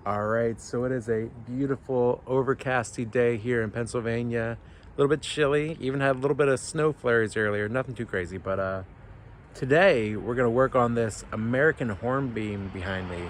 All right, so it is a beautiful overcasty day here in Pennsylvania. A little bit chilly, even had a little bit of snow flurries earlier, nothing too crazy, but today we're gonna work on this American Hornbeam behind me.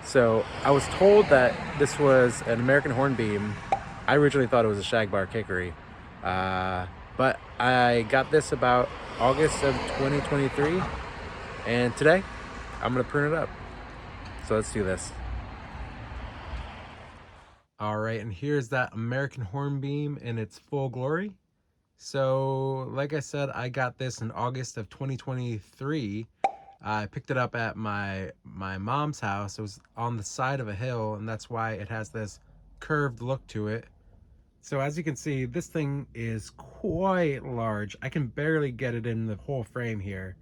So I was told that this was an American Hornbeam. I originally thought it was a Shagbark Hickory, but I got this about August of 2023, and today I'm gonna prune it up. So let's do this. All right, and here's that American Hornbeam in its full glory. So, like I said, I got this in August of 2023. I picked it up at my mom's house. It was on the side of a hill, and that's why it has this curved look to it. So as you can see, this thing is quite large. I can barely get it in the whole frame here.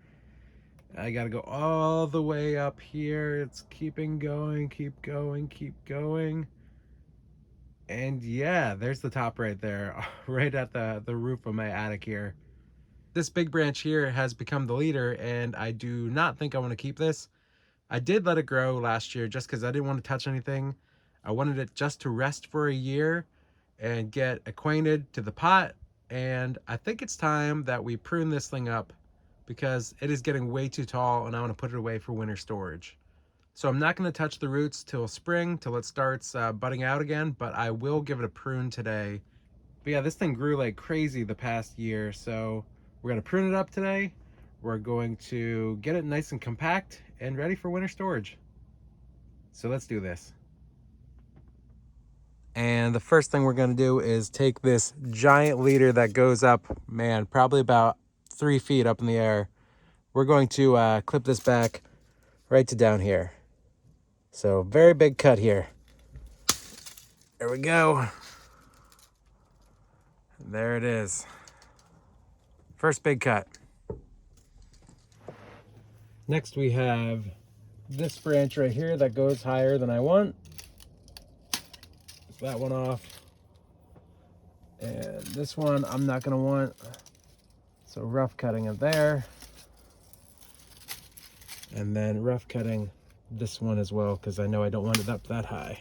I gotta go all the way up here. It's keeping going, keep going, keep going. And yeah, there's the top right there, right at the roof of my attic here. This big branch here has become the leader, and I do not think I want to keep this. I did let it grow last year just because I didn't want to touch anything. I wanted it just to rest for a year and get acquainted to the pot. And I think it's time that we prune this thing up because it is getting way too tall and I want to put it away for winter storage. So I'm not going to touch the roots till spring, till it starts budding out again, but I will give it a prune today. But yeah, this thing grew like crazy the past year, so we're going to prune it up today. We're going to get it nice and compact and ready for winter storage. So let's do this. And the first thing we're going to do is take this giant leader that goes up, man, probably about 3 feet up in the air. We're going to clip this back right to down here. So very big cut here. There we go. There it is. First big cut. Next we have this branch right here that goes higher than I want. That one off. And this one I'm not gonna want. So rough cutting it there. And then rough cutting this one as well, because I know I don't want it up that high.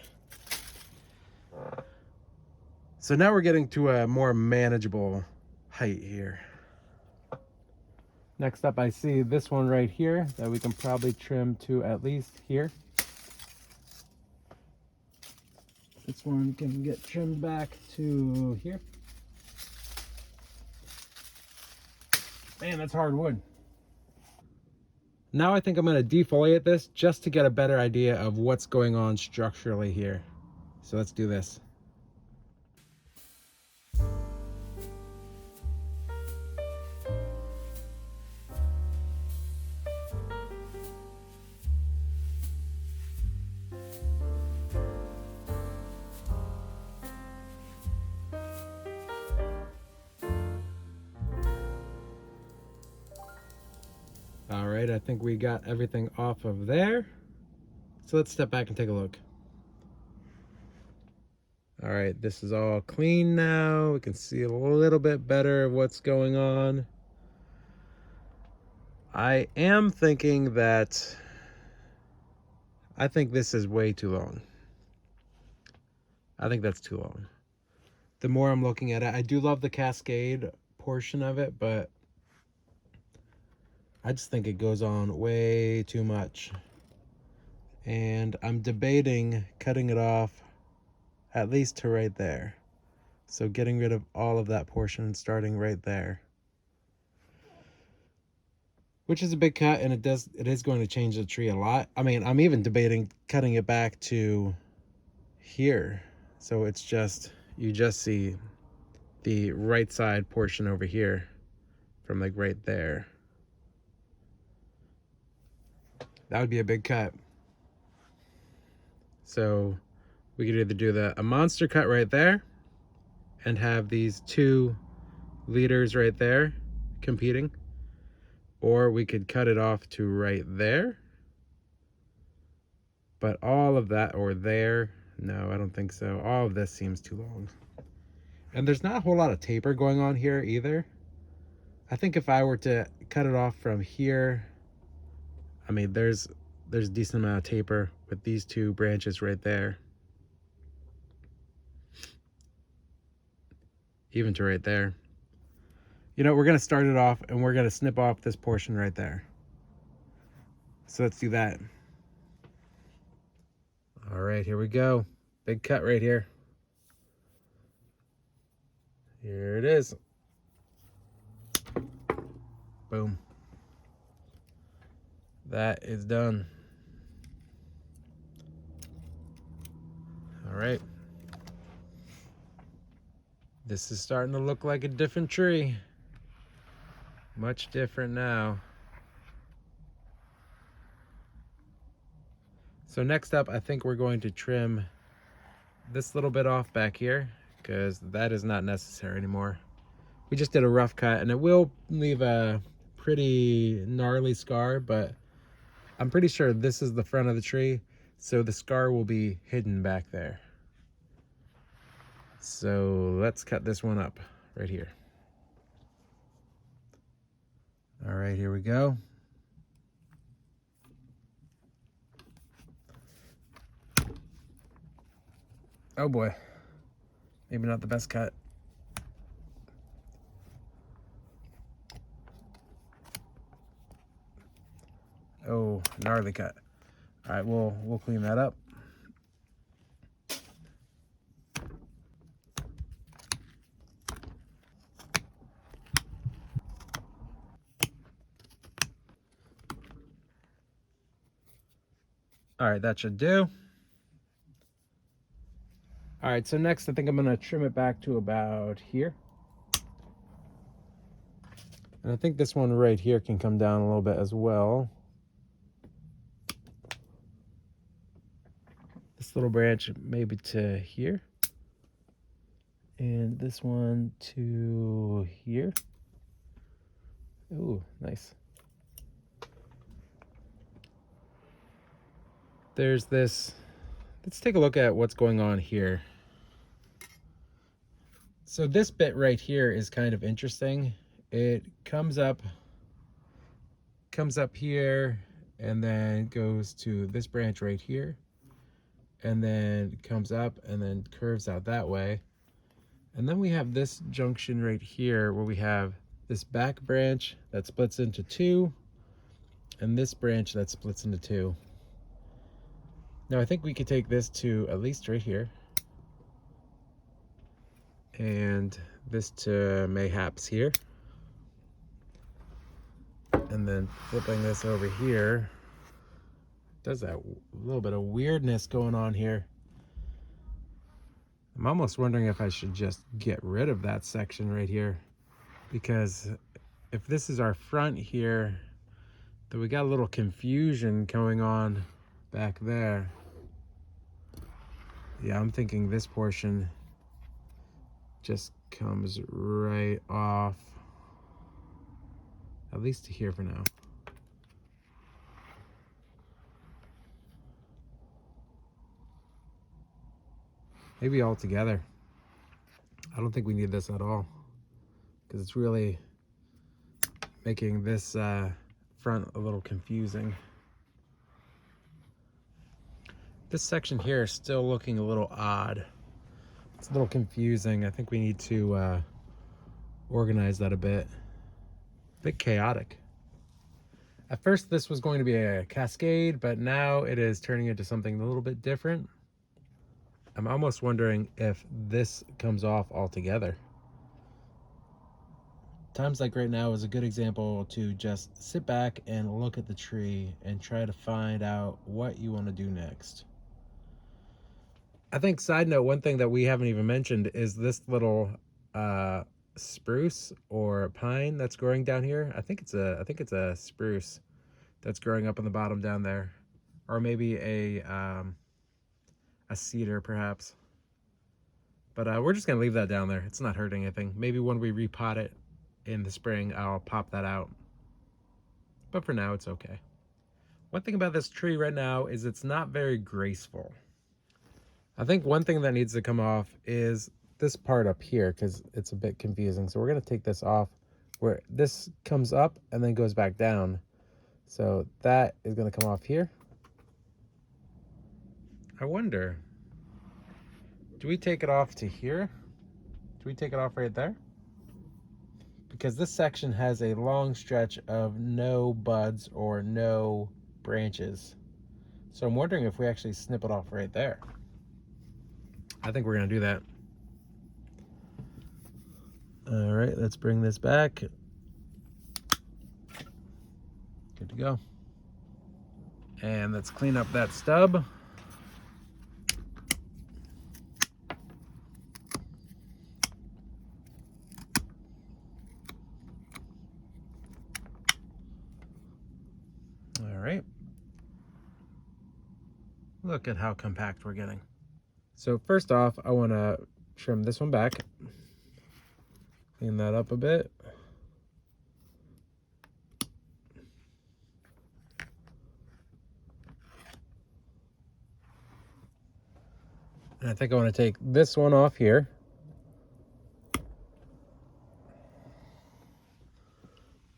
So now we're getting to a more manageable height here. Next up, I see this one right here that we can probably trim to at least here. This one can get trimmed back to here. Man, that's hard wood. Now I think I'm going to defoliate this just to get a better idea of what's going on structurally here. So let's do this. All right, I think we got everything off of there. So let's step back and take a look. All right, this is all clean now. We can see a little bit better of what's going on. I am thinking that I think this is way too long. I think that's too long. The more I'm looking at it, I do love the cascade portion of it, but I just think it goes on way too much. And I'm debating cutting it off at least to right there. So getting rid of all of that portion starting right there. Which is a big cut, and it is going to change the tree a lot. I mean, I'm even debating cutting it back to here. So it's just, you just see the right side portion over here from like right there. That would be a big cut. So we could either do a monster cut right there and have these two leaders right there competing, or we could cut it off to right there. But all of that, or there, no, I don't think so. All of this seems too long. And there's not a whole lot of taper going on here either. I think if I were to cut it off from here, I mean, there's a decent amount of taper with these two branches right there. Even to right there. You know, we're gonna start it off and we're gonna snip off this portion right there. So let's do that. All right, here we go. Big cut right here. Here it is. Boom. That is done. All right. This is starting to look like a different tree. Much different now. So next up, I think we're going to trim this little bit off back here because that is not necessary anymore. We just did a rough cut and it will leave a pretty gnarly scar, but I'm pretty sure this is the front of the tree, so the scar will be hidden back there. So let's cut this one up right here. All right, here we go. Oh boy, maybe not the best cut. Oh, gnarly cut. All right, we'll clean that up. All right, that should do. All right, so next I think I'm gonna trim it back to about here. And I think this one right here can come down a little bit as well. This little branch maybe to here. And this one to here. Ooh, nice. There's this. Let's take a look at what's going on here. So this bit right here is kind of interesting. It comes up here and then goes to this branch right here and then comes up and then curves out that way. And then we have this junction right here where we have this back branch that splits into two and this branch that splits into two. Now I think we could take this to at least right here and this to mayhaps here. And then flipping this over here does that little bit of weirdness going on here. I'm almost wondering if I should just get rid of that section right here, because if this is our front here, then we got a little confusion going on back there. Yeah, I'm thinking this portion just comes right off, at least to here for now. Maybe all together. I don't think we need this at all because it's really making this front a little confusing. This section here is still looking a little odd. It's a little confusing. I think we need to organize that a bit chaotic. At first this was going to be a cascade, but now it is turning into something a little bit different. I'm almost wondering if this comes off altogether. Times like right now is a good example to just sit back and look at the tree and try to find out what you want to do next. I think, side note, one thing that we haven't even mentioned is this little spruce or pine that's growing down here. I think it's a spruce that's growing up on the bottom down there, or maybe a cedar perhaps. But we're just gonna leave that down there. It's not hurting anything. Maybe when we repot it in the spring, I'll pop that out. But for now, it's okay. One thing about this tree right now is it's not very graceful. I think one thing that needs to come off is this part up here because it's a bit confusing. So we're gonna take this off where this comes up and then goes back down. So that is gonna come off here. I wonder, do we take it off to here? Do we take it off right there? Because this section has a long stretch of no buds or no branches. So I'm wondering if we actually snip it off right there. I think we're gonna do that. All right, let's bring this back. Good to go. And let's clean up that stub. All right. Look at how compact we're getting. So first off, I want to trim this one back. Clean that up a bit. And I think I want to take this one off here.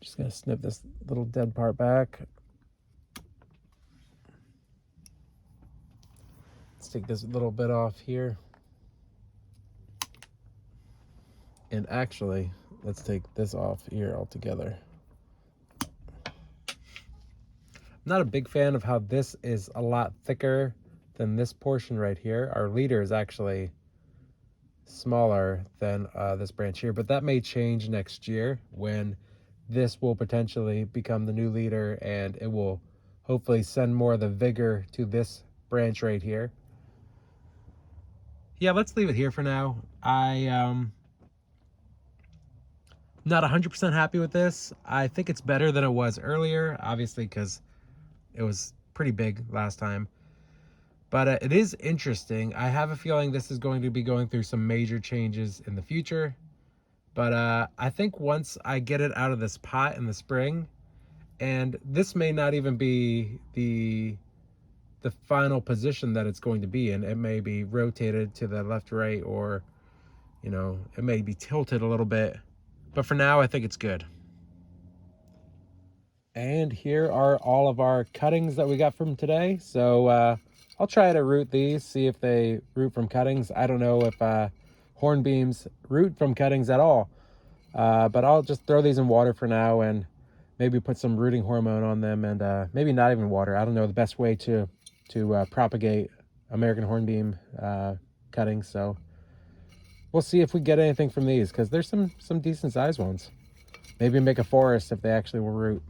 Just going to snip this little dead part back. Let's take this little bit off here. And actually, let's take this off here altogether. I'm not a big fan of how this is a lot thicker than this portion right here. Our leader is actually smaller than this branch here, but that may change next year when this will potentially become the new leader and it will hopefully send more of the vigor to this branch right here. Yeah, let's leave it here for now. Not 100% happy with this. I think it's better than it was earlier, obviously, because it was pretty big last time. But it is interesting. I have a feeling this is going to be going through some major changes in the future. But I think once I get it out of this pot in the spring, and this may not even be the final position that it's going to be in. It may be rotated to the left, right, or, you know, it may be tilted a little bit. But for now, I think it's good. And here are all of our cuttings that we got from today. So I'll try to root these, see if they root from cuttings. I don't know if hornbeams root from cuttings at all. But I'll just throw these in water for now and maybe put some rooting hormone on them, and maybe not even water. I don't know the best way to propagate American hornbeam cuttings. So we'll see if we get anything from these, because there's some decent sized ones. Maybe make a forest if they actually will root.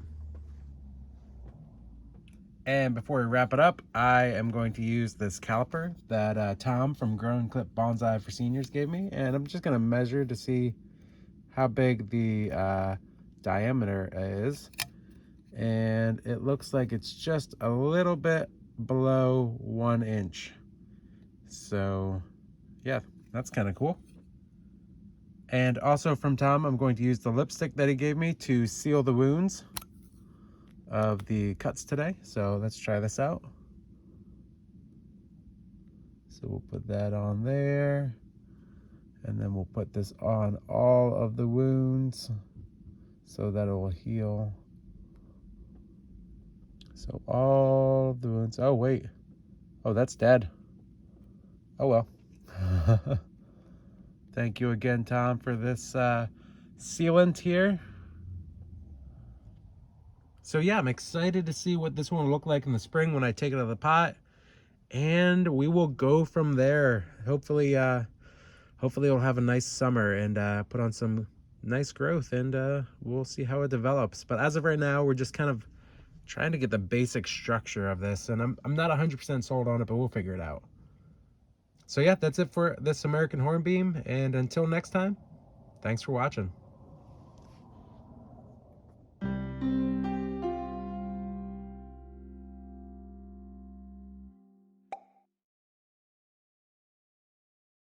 And before we wrap it up, I am going to use this caliper that Tom from Grow and Clip Bonsai for Seniors gave me. And I'm just going to measure to see how big the diameter is. And it looks like it's just a little bit below 1 inch. So yeah, that's kind of cool. And also from Tom, I'm going to use the lipstick that he gave me to seal the wounds of the cuts today. So let's try this out. So we'll put that on there, and then we'll put this on all of the wounds so that it will heal. So all of the wounds. Oh wait, oh, that's dead. Oh well. Thank you again, Tom, for this sealant here. So yeah, I'm excited to see what this one will look like in the spring when I take it out of the pot, and we will go from there. Hopefully it'll have a nice summer and put on some nice growth, and we'll see how it develops. But as of right now, we're just kind of trying to get the basic structure of this, and I'm not 100% sold on it, but we'll figure it out. So yeah, that's it for this American Hornbeam, and until next time, thanks for watching.